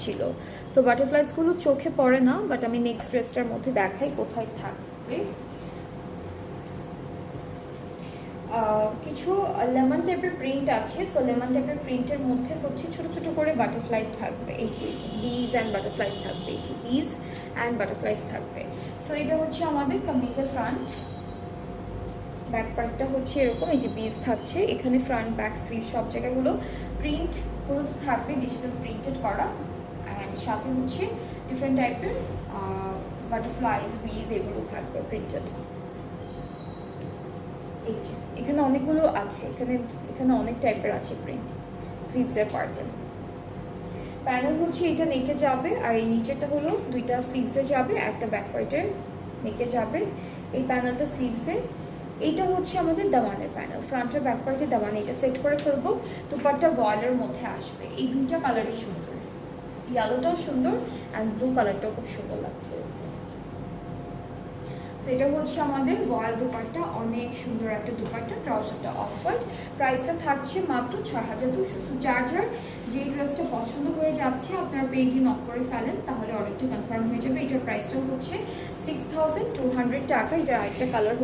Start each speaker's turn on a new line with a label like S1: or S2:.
S1: ছিল। সো বাটারফ্লাইসগুলো চোখে পড়ে না, বাট আমি নেক্সট ড্রেসটার মধ্যে দেখাই কোথায় থাকবে। কিছু লেমন টাইপের প্রিন্ট আছে। সো লেমন টাইপের প্রিন্টের মধ্যে হচ্ছে ছোট ছোট করে বাটারফ্লাইস থাকবে, এই যে বিজ অ্যান্ড বাটারফ্লাইস থাকবে, এই যে বিজ অ্যান্ড বাটারফ্লাইস থাকবে। সো এটা হচ্ছে আমাদের কামিজের ফ্রন্ট। ব্যাক পার্টটা হচ্ছে এরকম, এই যে বিজ থাকছে এখানে, ফ্রন্ট ব্যাক স্লিভ সব জায়গাগুলো প্রিন্টগুলো তো থাকবে ডিজিটাল প্রিন্টেড করা, অ্যান্ড সাথে হচ্ছে ডিফারেন্ট টাইপের বাটারফ্লাইস বিজ এগুলো থাকবে প্রিন্টেড। এই যে এখানে অনেকগুলো আছে, এখানে অনেক টাইপের আছে প্রিন্ট স্লিভসের পার্টে। প্যানেল হচ্ছে এটা নেকে যাবে, আর এই নিচেরটা হলো দুইটা স্লিভসে যাবে, একটা ব্যাক পার্টের নেকে যাবে। এই প্যানেলটা স্লিভসে, এইটা হচ্ছে আমাদের দামানের প্যানেল, ফ্রন্টের ব্যাক পার্টে দামান। এটা সেট করে ফেলবো, দুপাট্টা বয়েলের মধ্যে আসবে। এই দুইটা কালারই সুন্দর, ইয়েলোটাও সুন্দর অ্যান্ড ব্লু কালারটাও খুব সুন্দর লাগছে। সো এটা হচ্ছে আমাদের বয়েল দুপাট্টা, অনেক সুন্দর একটা দুপাট্টা, ট্রাউজারটা অফ হোয়াইট। প্রাইসটা থাকছে মাত্র 6200। সো যার যেই ড্রেসটা পছন্দ হয়ে যাচ্ছে আপনার পেজে নক করে ফেলেন, তাহলে অর্ডারটা কনফার্ম হয়ে যাবে। এটার প্রাইসটা হচ্ছে 6200 টাকা। এটার আরেকটা কালার